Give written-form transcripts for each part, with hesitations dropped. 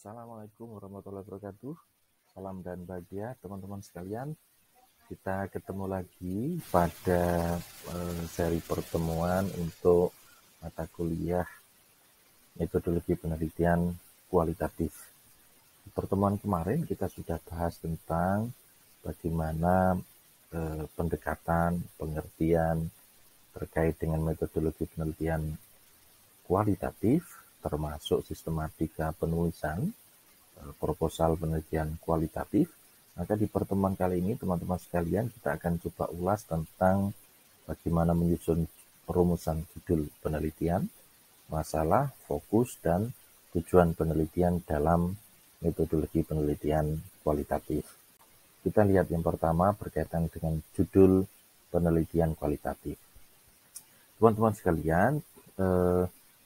Assalamualaikum warahmatullahi wabarakatuh. Salam dan bahagia teman-teman sekalian. Kita ketemu lagi pada seri pertemuan untuk mata kuliah metodologi penelitian kualitatif. Di pertemuan kemarin kita sudah bahas tentang bagaimana pendekatan, pengertian terkait dengan metodologi penelitian kualitatif, termasuk sistematika penulisan, proposal penelitian kualitatif. Maka di pertemuan kali ini teman-teman sekalian kita akan coba ulas tentang bagaimana menyusun perumusan judul penelitian, masalah, fokus, dan tujuan penelitian dalam metodologi penelitian kualitatif. Kita lihat yang pertama berkaitan dengan judul penelitian kualitatif. Teman-teman sekalian,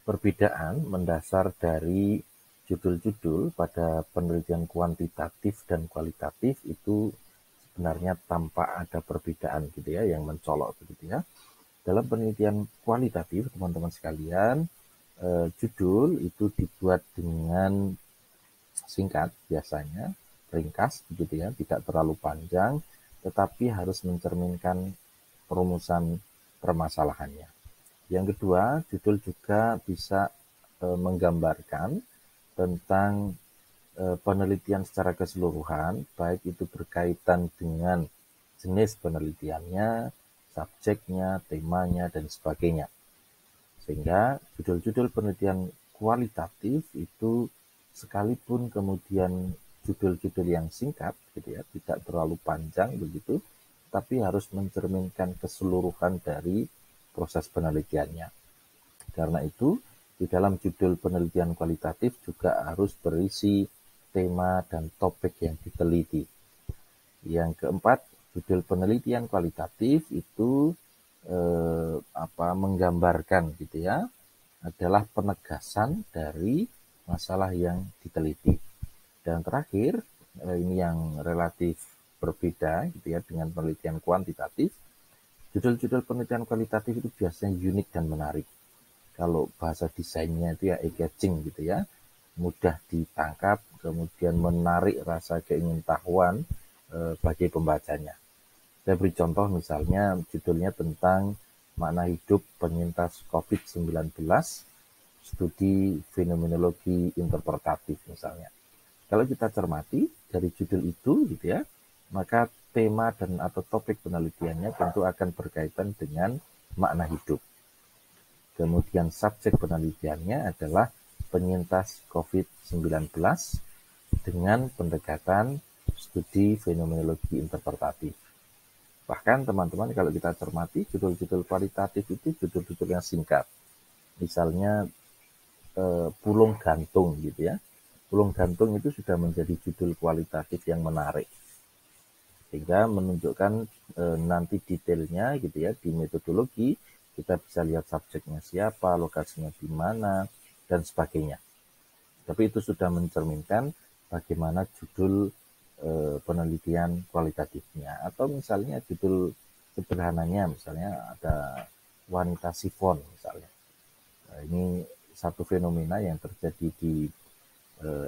perbedaan mendasar dari judul-judul pada penelitian kuantitatif dan kualitatif itu sebenarnya tampak ada perbedaan gitu ya, yang mencolok begitu ya. Dalam penelitian kualitatif teman-teman sekalian, judul itu dibuat dengan singkat biasanya, ringkas begitu ya, tidak terlalu panjang, tetapi harus mencerminkan perumusan permasalahannya. Yang kedua, judul juga bisa menggambarkan tentang penelitian secara keseluruhan, baik itu berkaitan dengan jenis penelitiannya, subjeknya, temanya, dan sebagainya. Sehingga judul-judul penelitian kualitatif itu sekalipun kemudian judul-judul yang singkat, gitu ya, tidak terlalu panjang begitu, tapi harus mencerminkan keseluruhan dari proses penelitiannya. Karena itu, di dalam judul penelitian kualitatif juga harus berisi tema dan topik yang diteliti. Yang keempat, judul penelitian kualitatif itu menggambarkan gitu ya, adalah penegasan dari masalah yang diteliti. Dan terakhir, ini yang relatif berbeda gitu ya dengan penelitian kuantitatif. Judul-judul penelitian kualitatif itu biasanya unik dan menarik. Kalau bahasa desainnya itu ya eye-catching gitu ya, mudah ditangkap, kemudian menarik rasa keingintahuan bagi pembacanya. Saya beri contoh misalnya judulnya tentang makna hidup penyintas COVID-19, studi fenomenologi interpretatif misalnya. Kalau kita cermati dari judul itu gitu ya, maka tema dan atau topik penelitiannya tentu akan berkaitan dengan makna hidup. Kemudian subjek penelitiannya adalah penyintas COVID-19 dengan pendekatan studi fenomenologi interpretatif. Bahkan teman-teman kalau kita cermati judul-judul kualitatif itu judul-judul yang singkat. Misalnya pulung gantung gitu ya. Pulung gantung itu sudah menjadi judul kualitatif yang menarik. Sehingga menunjukkan nanti detailnya gitu ya di metodologi, kita bisa lihat subjeknya siapa, lokasinya di mana, dan sebagainya. Tapi itu sudah mencerminkan bagaimana judul penelitian kualitatifnya. Atau misalnya judul sederhananya, misalnya ada wanita sifon misalnya. Nah, ini satu fenomena yang terjadi di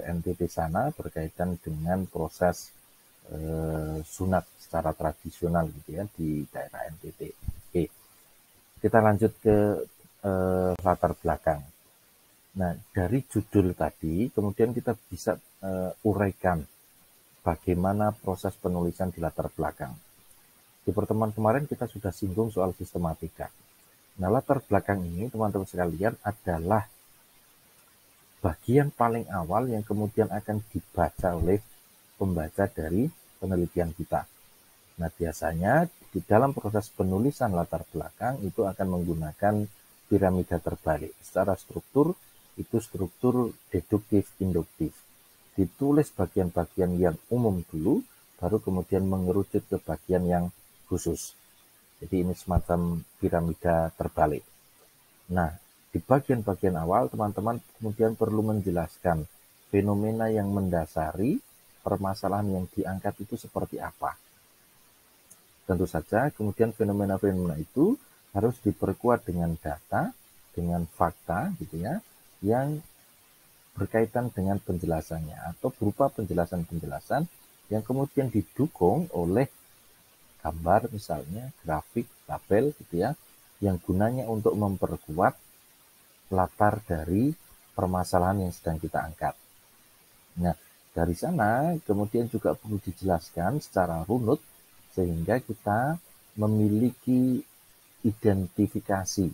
NTT sana berkaitan dengan proses sunat secara tradisional gitu ya di daerah NTT. Oke, kita lanjut ke latar belakang. Nah, dari judul tadi kemudian kita bisa uraikan bagaimana proses penulisan di latar belakang. Di pertemuan kemarin kita sudah singgung soal sistematika. Nah, latar belakang ini teman-teman sekalian adalah bagian paling awal yang kemudian akan dibaca oleh pembaca dari penelitian kita. Nah, biasanya di dalam proses penulisan latar belakang itu akan menggunakan piramida terbalik. Secara struktur, itu struktur deduktif-induktif. Ditulis bagian-bagian yang umum dulu, baru kemudian mengerucut ke bagian yang khusus. Jadi ini semacam piramida terbalik. Nah, di bagian-bagian awal teman-teman kemudian perlu menjelaskan fenomena yang mendasari permasalahan yang diangkat itu seperti apa. Tentu saja kemudian fenomena-fenomena itu harus diperkuat dengan data, dengan fakta gitu ya, yang berkaitan dengan penjelasannya atau berupa penjelasan-penjelasan yang kemudian didukung oleh gambar misalnya, grafik, tabel gitu ya, yang gunanya untuk memperkuat latar dari permasalahan yang sedang kita angkat. Nah, dari sana kemudian juga perlu dijelaskan secara runut sehingga kita memiliki identifikasi,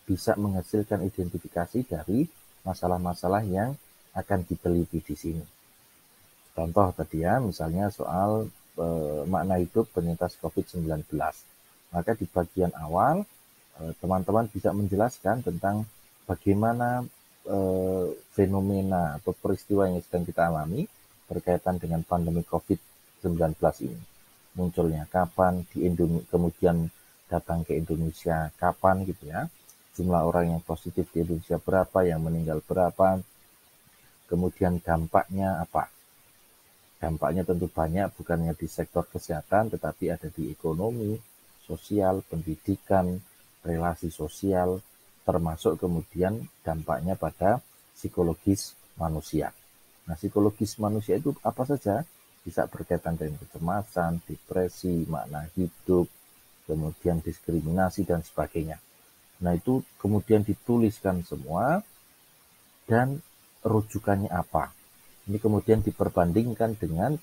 bisa menghasilkan identifikasi dari masalah-masalah yang akan diteliti di sini. Contoh tadi ya, misalnya soal makna hidup penyintas COVID-19. Maka di bagian awal, teman-teman bisa menjelaskan tentang bagaimana fenomena atau peristiwa yang sedang kita alami berkaitan dengan pandemi COVID-19 ini. Munculnya kapan, kemudian datang ke Indonesia kapan gitu ya. Jumlah orang yang positif di Indonesia berapa, yang meninggal berapa, kemudian dampaknya apa. Dampaknya tentu banyak, bukannya di sektor kesehatan, tetapi ada di ekonomi, sosial, pendidikan, relasi sosial, termasuk kemudian dampaknya pada psikologis manusia. Nah, psikologis manusia itu apa saja? Bisa berkaitan dengan kecemasan, depresi, makna hidup, kemudian diskriminasi, dan sebagainya. Nah, itu kemudian dituliskan semua dan rujukannya apa. Ini kemudian diperbandingkan dengan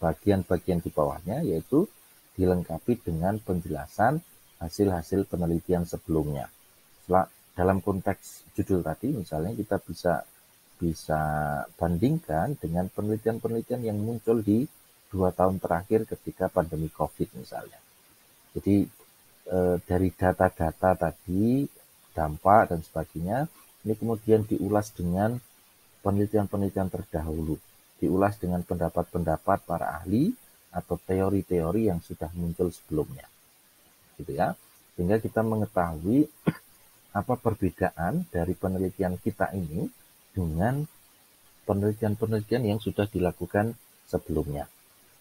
bagian-bagian di bawahnya, yaitu dilengkapi dengan penjelasan hasil-hasil penelitian sebelumnya. Dalam konteks judul tadi, misalnya kita bisa bandingkan dengan penelitian-penelitian yang muncul di 2 tahun terakhir ketika pandemi COVID misalnya. Jadi dari data-data tadi, dampak dan sebagainya, ini kemudian diulas dengan penelitian-penelitian terdahulu, diulas dengan pendapat-pendapat para ahli atau teori-teori yang sudah muncul sebelumnya, gitu ya. Sehingga kita mengetahui apa perbedaan dari penelitian kita ini dengan penelitian-penelitian yang sudah dilakukan sebelumnya.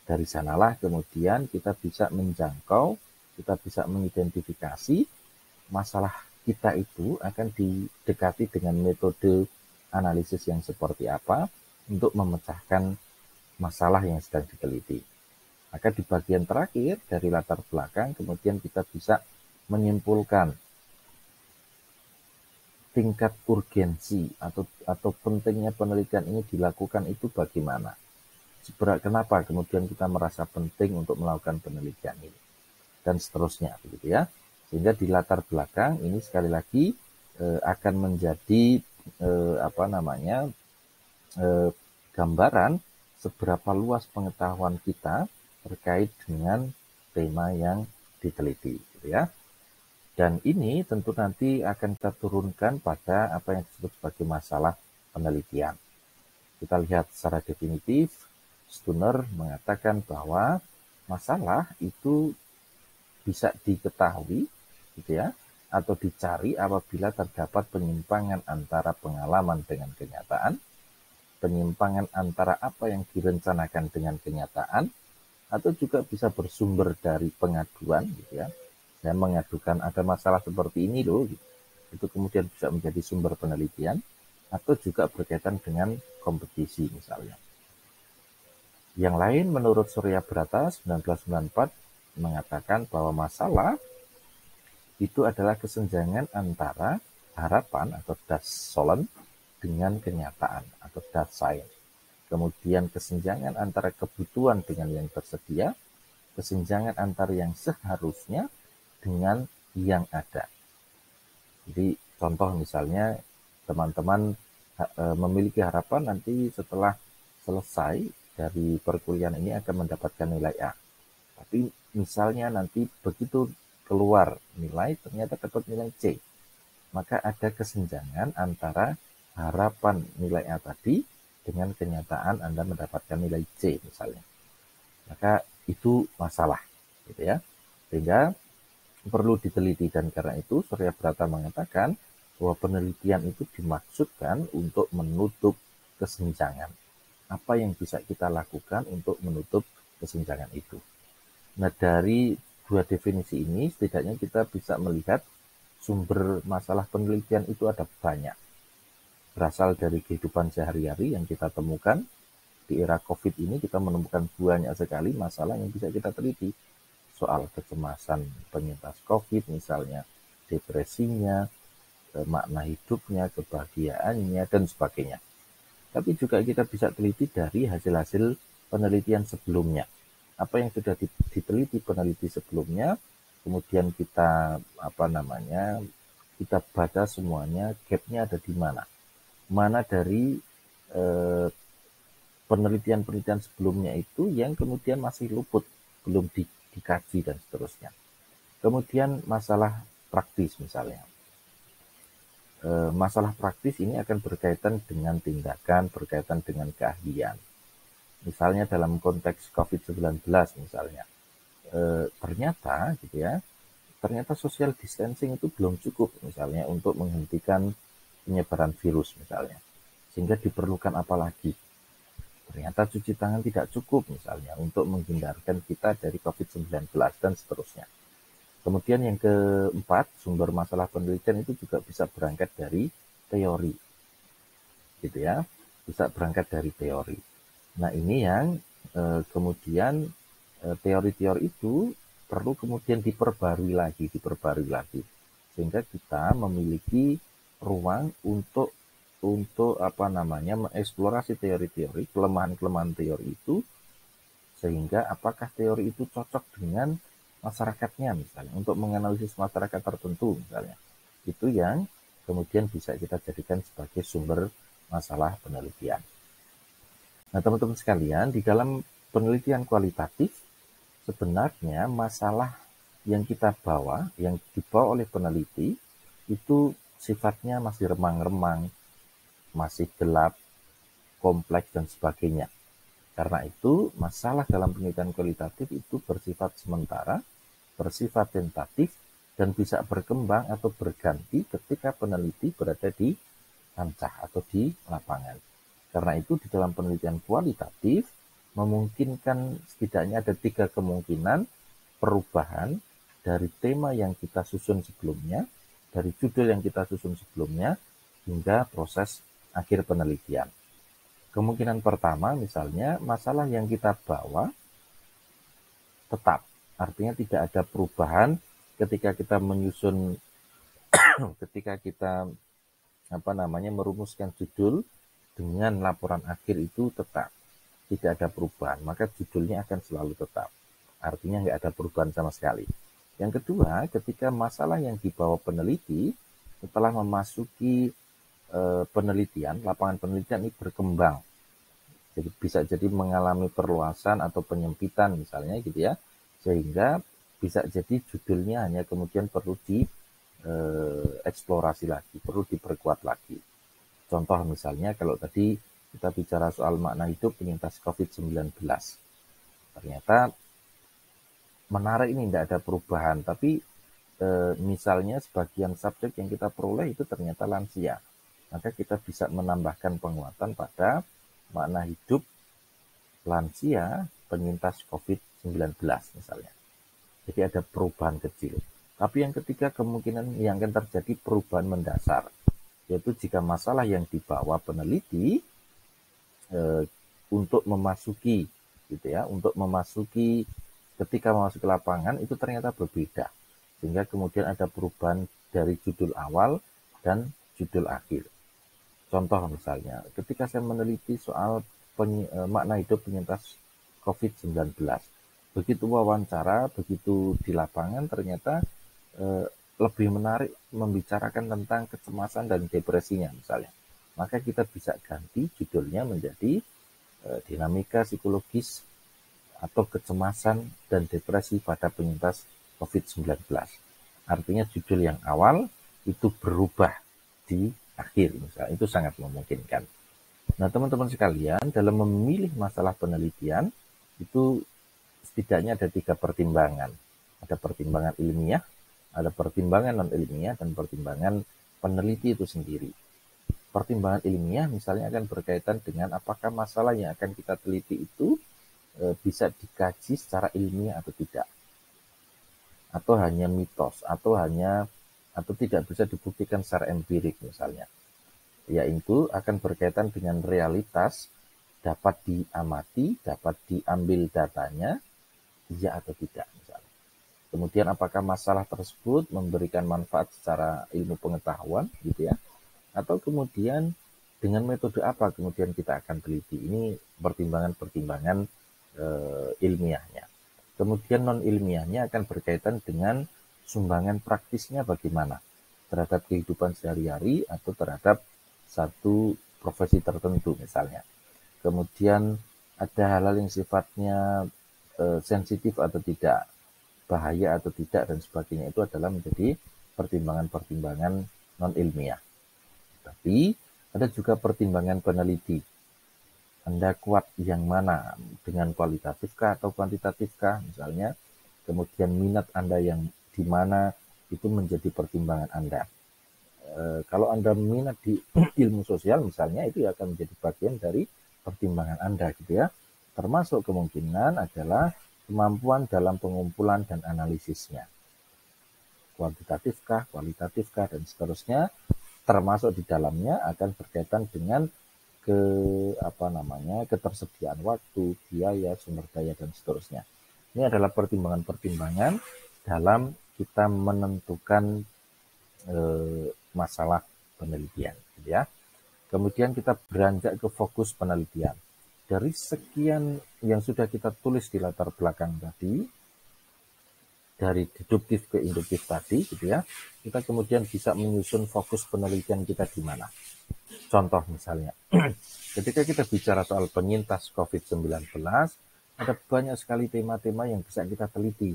Dari sanalah kemudian kita bisa menjangkau, kita bisa mengidentifikasi masalah kita itu akan didekati dengan metode analisis yang seperti apa untuk memecahkan masalah yang sedang diteliti. Maka di bagian terakhir dari latar belakang kemudian kita bisa menyimpulkan tingkat urgensi atau pentingnya penelitian ini dilakukan itu bagaimana. Kenapa kemudian kita merasa penting untuk melakukan penelitian ini dan seterusnya begitu ya. Sehingga di latar belakang ini sekali lagi akan menjadi gambaran seberapa luas pengetahuan kita terkait dengan tema yang diteliti gitu ya. Dan ini tentu nanti akan kita turunkan pada apa yang disebut sebagai masalah penelitian. Kita lihat secara definitif, Stunner mengatakan bahwa masalah itu bisa diketahui gitu ya, atau dicari apabila terdapat penyimpangan antara pengalaman dengan kenyataan, penyimpangan antara apa yang direncanakan dengan kenyataan, atau juga bisa bersumber dari pengaduan gitu ya. Saya mengadukan ada masalah seperti ini loh, gitu. Itu kemudian bisa menjadi sumber penelitian, atau juga berkaitan dengan kompetisi misalnya. Yang lain menurut Surya Brata 1994 mengatakan bahwa masalah itu adalah kesenjangan antara harapan atau das Sollen dengan kenyataan atau das Sein. Kemudian kesenjangan antara kebutuhan dengan yang tersedia, kesenjangan antara yang seharusnya dengan yang ada. Jadi contoh misalnya teman-teman memiliki harapan nanti setelah selesai dari perkuliahan ini akan mendapatkan nilai A. Tapi misalnya nanti begitu keluar nilai ternyata dapat nilai C. Maka ada kesenjangan antara harapan nilai A tadi dengan kenyataan Anda mendapatkan nilai C misalnya. Maka itu masalah gitu ya. Sehingga perlu diteliti dan karena itu Surya Brata mengatakan bahwa penelitian itu dimaksudkan untuk menutup kesenjangan. Apa yang bisa kita lakukan untuk menutup kesenjangan itu. Nah, dari dua definisi ini setidaknya kita bisa melihat sumber masalah penelitian itu ada banyak. berasal dari kehidupan sehari-hari yang kita temukan. Di era COVID ini kita menemukan banyak sekali masalah yang bisa kita teliti. Soal kecemasan penyintas COVID misalnya, depresinya, makna hidupnya, kebahagiaannya, dan sebagainya. Tapi juga kita bisa teliti dari hasil-hasil penelitian sebelumnya. Apa yang sudah diteliti peneliti sebelumnya, kemudian kita kita baca semuanya, gapnya ada di mana. Mana dari penelitian-penelitian sebelumnya itu yang kemudian masih luput, belum dikaji dan seterusnya. Kemudian masalah praktis misalnya. Masalah praktis ini akan berkaitan dengan tindakan, berkaitan dengan keahlian. Misalnya dalam konteks COVID-19 misalnya, ternyata gitu ya, ternyata social distancing itu belum cukup misalnya untuk menghentikan penyebaran virus misalnya. Sehingga diperlukan apa lagi? Ternyata cuci tangan tidak cukup misalnya untuk menghindarkan kita dari COVID-19 dan seterusnya. Kemudian yang keempat, sumber masalah penelitian itu juga bisa berangkat dari teori. Gitu ya, bisa berangkat dari teori. Nah, ini yang kemudian teori-teori itu perlu kemudian diperbarui lagi. Sehingga kita memiliki ruang untuk mengeksplorasi teori-teori, kelemahan-kelemahan teori itu, sehingga apakah teori itu cocok dengan masyarakatnya misalnya, untuk menganalisis masyarakat tertentu misalnya. Itu yang kemudian bisa kita jadikan sebagai sumber masalah penelitian. Nah, teman-teman sekalian, di dalam penelitian kualitatif, sebenarnya masalah yang kita bawa, yang dibawa oleh peneliti, itu sifatnya masih remang-remang, masih gelap, kompleks, dan sebagainya. Karena itu, masalah dalam penelitian kualitatif itu bersifat sementara, bersifat tentatif, dan bisa berkembang atau berganti ketika peneliti berada di kancah atau di lapangan. Karena itu, di dalam penelitian kualitatif, memungkinkan setidaknya ada 3 kemungkinan perubahan dari tema yang kita susun sebelumnya, dari judul yang kita susun sebelumnya, hingga proses akhir penelitian. Kemungkinan pertama misalnya masalah yang kita bawa tetap, artinya tidak ada perubahan ketika kita menyusun ketika kita merumuskan judul dengan laporan akhir itu tetap, tidak ada perubahan, maka judulnya akan selalu tetap, artinya nggak ada perubahan sama sekali. Yang kedua, ketika masalah yang dibawa peneliti setelah memasuki penelitian, lapangan penelitian ini berkembang. Jadi bisa jadi mengalami perluasan atau penyempitan misalnya gitu ya. Sehingga bisa jadi judulnya hanya kemudian perlu dieksplorasi lagi, perlu diperkuat lagi. Contoh misalnya kalau tadi kita bicara soal makna hidup penyintas COVID-19. Ternyata menarik, ini tidak ada perubahan, tapi misalnya sebagian subjek yang kita peroleh itu ternyata lansia. Maka kita bisa menambahkan penguatan pada makna hidup lansia penyintas COVID-19 misalnya. Jadi ada perubahan kecil. Tapi yang ketiga, kemungkinan yang akan terjadi perubahan mendasar, yaitu jika masalah yang dibawa peneliti untuk memasuki ketika memasuki lapangan itu ternyata berbeda, sehingga kemudian ada perubahan dari judul awal dan judul akhir. Contoh misalnya, ketika saya meneliti soal makna hidup penyintas COVID-19, begitu wawancara, begitu di lapangan, ternyata lebih menarik membicarakan tentang kecemasan dan depresinya misalnya. Maka kita bisa ganti judulnya menjadi dinamika psikologis atau kecemasan dan depresi pada penyintas COVID-19. Artinya judul yang awal itu berubah di akhir misalnya, itu sangat memungkinkan. Nah, teman-teman sekalian, dalam memilih masalah penelitian itu setidaknya ada 3 pertimbangan. Ada pertimbangan ilmiah, ada pertimbangan non-ilmiah, dan pertimbangan peneliti itu sendiri. Pertimbangan ilmiah misalnya akan berkaitan dengan apakah masalah yang akan kita teliti itu bisa dikaji secara ilmiah atau tidak, atau hanya mitos, atau tidak bisa dibuktikan secara empirik misalnya. yaitu akan berkaitan dengan realitas, dapat diamati, dapat diambil datanya, iya atau tidak misalnya. Kemudian apakah masalah tersebut memberikan manfaat secara ilmu pengetahuan gitu ya, atau kemudian dengan metode apa kemudian kita akan teliti. Ini pertimbangan-pertimbangan ilmiahnya. Kemudian non ilmiahnya akan berkaitan dengan sumbangan praktisnya bagaimana terhadap kehidupan sehari-hari atau terhadap satu profesi tertentu misalnya. Kemudian ada hal-hal yang sifatnya sensitif atau tidak, bahaya atau tidak dan sebagainya, itu adalah menjadi pertimbangan-pertimbangan non ilmiah. Tapi ada juga pertimbangan peneliti. Anda kuat yang mana, dengan kualitatifkah atau kuantitatifkah misalnya. Kemudian minat Anda yang di mana, itu menjadi pertimbangan Anda. Kalau Anda minat di ilmu sosial misalnya, itu akan menjadi bagian dari pertimbangan Anda gitu ya. Termasuk kemungkinan adalah kemampuan dalam pengumpulan dan analisisnya. Kuantitatifkah, kualitatifkah, dan seterusnya. Termasuk di dalamnya akan berkaitan dengan ketersediaan waktu, biaya, sumber daya, dan seterusnya. Ini adalah pertimbangan-pertimbangan dalam kita menentukan masalah penelitian, gitu ya. Kemudian kita beranjak ke fokus penelitian. Dari sekian yang sudah kita tulis di latar belakang tadi, dari deduktif ke induktif tadi, gitu ya, kita kemudian bisa menyusun fokus penelitian kita di mana. Contoh misalnya, ketika kita bicara soal penyintas COVID-19, ada banyak sekali tema-tema yang bisa kita teliti.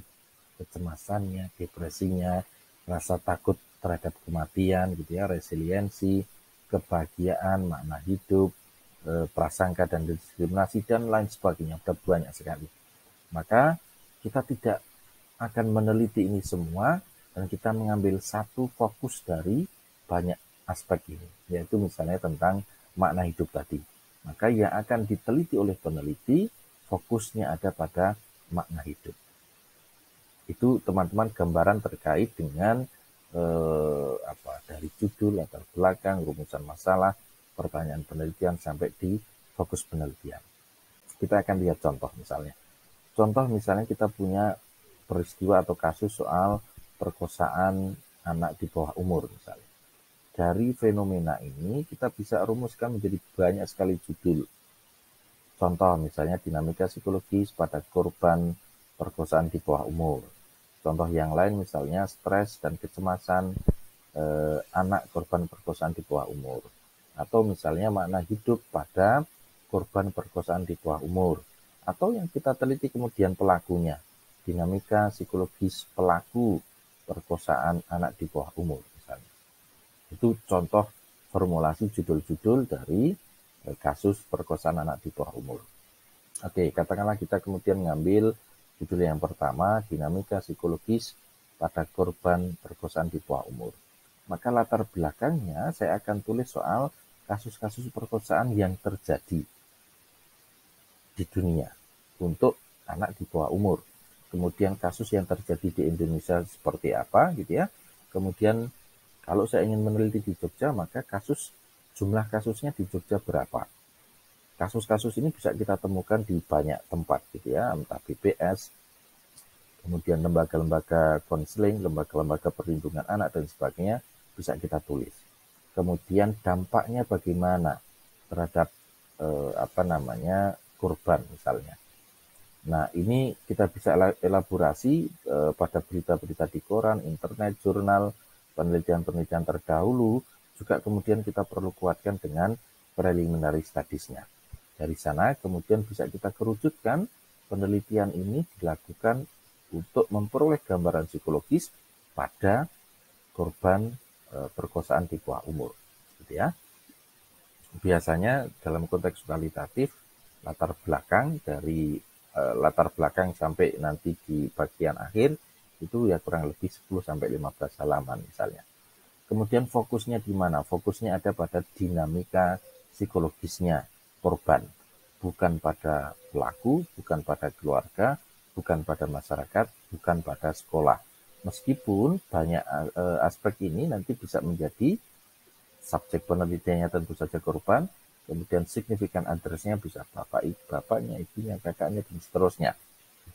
Kecemasannya, depresinya, rasa takut terhadap kematian, gitu ya, resiliensi, kebahagiaan, makna hidup, prasangka dan diskriminasi, dan lain sebagainya. Ada banyak sekali. Maka kita tidak akan meneliti ini semua, dan kita mengambil satu fokus dari banyak aspek ini, yaitu misalnya tentang makna hidup tadi. Maka yang akan diteliti oleh peneliti, fokusnya ada pada makna hidup. Itu teman-teman gambaran terkait dengan dari judul, latar belakang, rumusan masalah, pertanyaan penelitian, sampai di fokus penelitian. Kita akan lihat contoh misalnya. Contoh misalnya kita punya peristiwa atau kasus soal perkosaan anak di bawah umur misalnya. Dari fenomena ini kita bisa rumuskan menjadi banyak sekali judul. Contoh misalnya dinamika psikologis pada korban perkosaan di bawah umur. Contoh yang lain misalnya stres dan kecemasan anak korban perkosaan di bawah umur. Atau misalnya makna hidup pada korban perkosaan di bawah umur. Atau yang kita teliti kemudian pelakunya. Dinamika psikologis pelaku perkosaan anak di bawah umur misalnya. Itu contoh formulasi judul-judul dari kasus perkosaan anak di bawah umur. Oke, katakanlah kita kemudian mengambil judul yang pertama, dinamika psikologis pada korban perkosaan di bawah umur. Maka latar belakangnya saya akan tulis soal kasus-kasus perkosaan yang terjadi di dunia untuk anak di bawah umur. Kemudian kasus yang terjadi di Indonesia seperti apa gitu ya. Kemudian kalau saya ingin meneliti di Jogja, maka jumlah kasusnya di Jogja berapa. Kasus-kasus ini bisa kita temukan di banyak tempat gitu ya, entah BPS, kemudian lembaga-lembaga konseling, lembaga-lembaga perlindungan anak dan sebagainya, bisa kita tulis. Kemudian dampaknya bagaimana terhadap korban misalnya. Nah, ini kita bisa elaborasi pada berita-berita di koran, internet, jurnal, penelitian-penelitian terdahulu, juga kemudian kita perlu kuatkan dengan preliminary studies-nya. Dari sana kemudian bisa kita kerucutkan penelitian ini dilakukan untuk memperoleh gambaran psikologis pada korban perkosaan di bawah umur, gitu ya. Biasanya dalam konteks kualitatif, latar belakang sampai nanti di bagian akhir itu ya kurang lebih 10-15 halaman misalnya. Kemudian fokusnya di mana? Fokusnya ada pada dinamika psikologisnya korban, bukan pada pelaku, bukan pada keluarga, bukan pada masyarakat, bukan pada sekolah. Meskipun banyak aspek ini nanti bisa menjadi subjek penelitiannya tentu saja korban, kemudian signifikan address-nya bisa bapaknya, ibunya, kakaknya, dan seterusnya.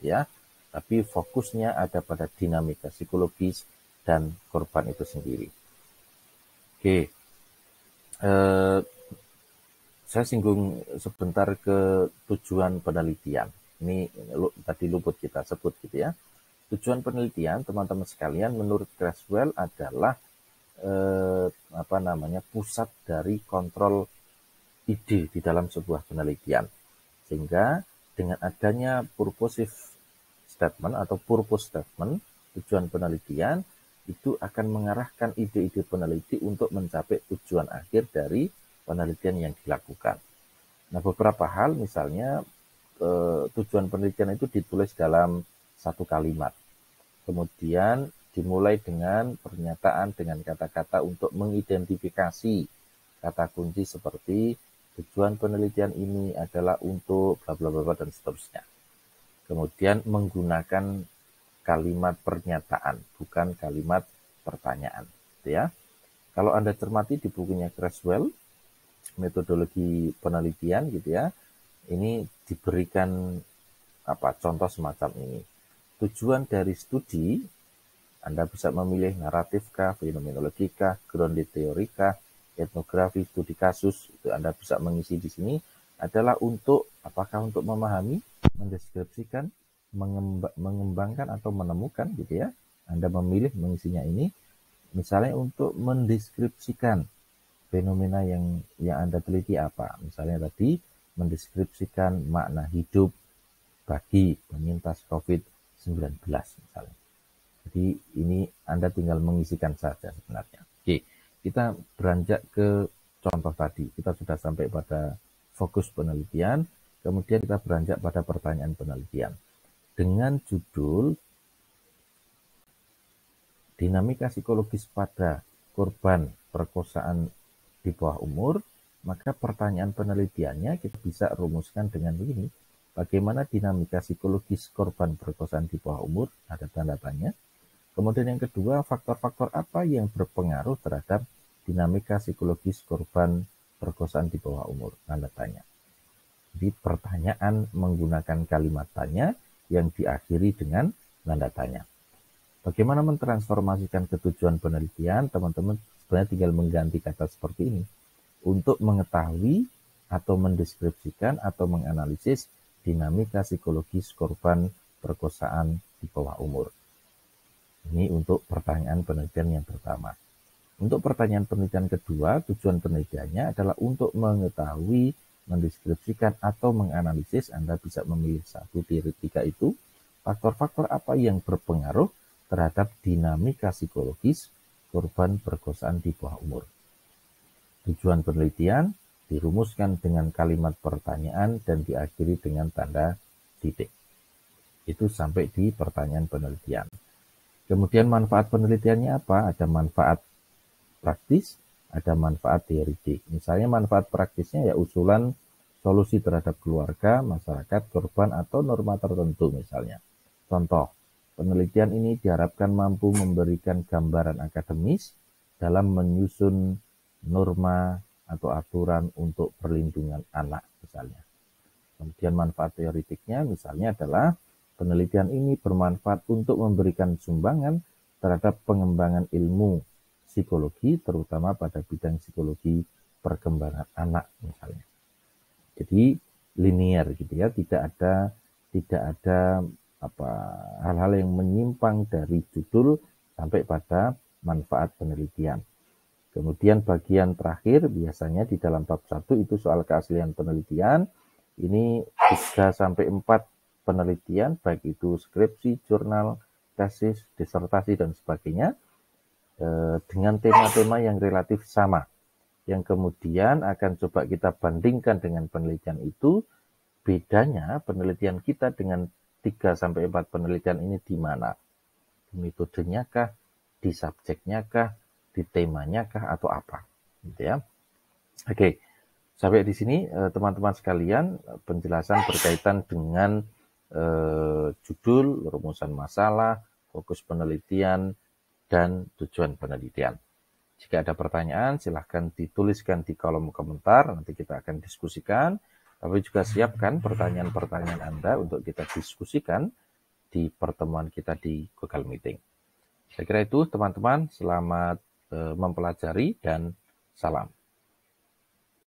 Ya, tapi fokusnya ada pada dinamika psikologis dan korban itu sendiri. Oke, saya singgung sebentar ke tujuan penelitian. Ini tadi luput kita sebut gitu ya. Tujuan penelitian, teman-teman sekalian, menurut Creswell adalah pusat dari kontrol ide di dalam sebuah penelitian. Sehingga dengan adanya purposive statement atau purpose statement, tujuan penelitian itu akan mengarahkan ide-ide peneliti untuk mencapai tujuan akhir dari penelitian yang dilakukan. Nah, beberapa hal misalnya tujuan penelitian itu ditulis dalam satu kalimat. Kemudian dimulai dengan pernyataan dengan kata-kata untuk mengidentifikasi kata kunci seperti tujuan penelitian ini adalah untuk bla bla bla dan seterusnya. Kemudian menggunakan kalimat pernyataan, bukan kalimat pertanyaan. Gitu ya. Kalau Anda cermati di bukunya Creswell, metodologi penelitian gitu ya, ini diberikan contoh semacam ini. Tujuan dari studi, Anda bisa memilih naratif kah, fenomenologi kah, grounded teori kah, etnografi, studi kasus, itu Anda bisa mengisi di sini, adalah apakah untuk memahami, mendeskripsikan, mengembangkan atau menemukan gitu ya. Anda memilih mengisinya ini, misalnya untuk mendeskripsikan fenomena yang Anda teliti apa. Misalnya tadi mendeskripsikan makna hidup bagi penyintas COVID-19 misalnya. Jadi ini Anda tinggal mengisikan saja sebenarnya. Oke, kita beranjak ke contoh tadi. Kita sudah sampai pada fokus penelitian, kemudian kita beranjak pada pertanyaan penelitian. Dengan judul dinamika psikologis pada korban perkosaan di bawah umur, maka pertanyaan penelitiannya kita bisa rumuskan dengan begini. Bagaimana dinamika psikologis korban perkosaan di bawah umur? Ada tanda tanya. Kemudian yang kedua, faktor-faktor apa yang berpengaruh terhadap dinamika psikologis korban perkosaan di bawah umur? Tanda tanya. Jadi pertanyaan menggunakan kalimat tanya yang diakhiri dengan tanda tanya. Bagaimana mentransformasikan ketujuan penelitian? Teman-teman sebenarnya tinggal mengganti kata seperti ini. Untuk mengetahui atau mendeskripsikan atau menganalisis dinamika psikologis korban perkosaan di bawah umur. Ini untuk pertanyaan penelitian yang pertama. Untuk pertanyaan penelitian kedua, tujuan penelitiannya adalah untuk mengetahui, mendeskripsikan atau menganalisis. Anda bisa memilih satu dari tiga itu. Faktor-faktor apa yang berpengaruh terhadap dinamika psikologis korban perkosaan di bawah umur. Tujuan penelitian dirumuskan dengan kalimat pertanyaan dan diakhiri dengan tanda titik. Itu sampai di pertanyaan penelitian. Kemudian manfaat penelitiannya apa? Ada manfaat praktis, ada manfaat teoritik. Misalnya manfaat praktisnya ya usulan solusi terhadap keluarga, masyarakat, korban, atau norma tertentu misalnya. Contoh, penelitian ini diharapkan mampu memberikan gambaran akademis dalam menyusun norma atau aturan untuk perlindungan anak misalnya. Kemudian manfaat teoritiknya misalnya adalah penelitian ini bermanfaat untuk memberikan sumbangan terhadap pengembangan ilmu psikologi, terutama pada bidang psikologi perkembangan anak misalnya. Jadi linear gitu ya, tidak ada hal-hal yang menyimpang dari judul sampai pada manfaat penelitian. Kemudian bagian terakhir biasanya di dalam bab 1 itu soal keaslian penelitian. Ini 3-4 penelitian, baik itu skripsi, jurnal, tesis, disertasi, dan sebagainya, dengan tema-tema yang relatif sama. Yang kemudian akan coba kita bandingkan dengan penelitian itu, bedanya penelitian kita dengan 3-4 penelitian ini di mana? Di metodenya kah? Di subjeknya kah? Di temanya kah? Atau apa? Gitu ya. Oke, sampai di sini teman-teman sekalian penjelasan berkaitan dengan judul, rumusan masalah, fokus penelitian, dan tujuan penelitian. Jika ada pertanyaan, silahkan dituliskan di kolom komentar, nanti kita akan diskusikan. Tapi juga siapkan pertanyaan-pertanyaan Anda untuk kita diskusikan di pertemuan kita di Google Meeting. Saya kira itu teman-teman, selamat mempelajari dan salam.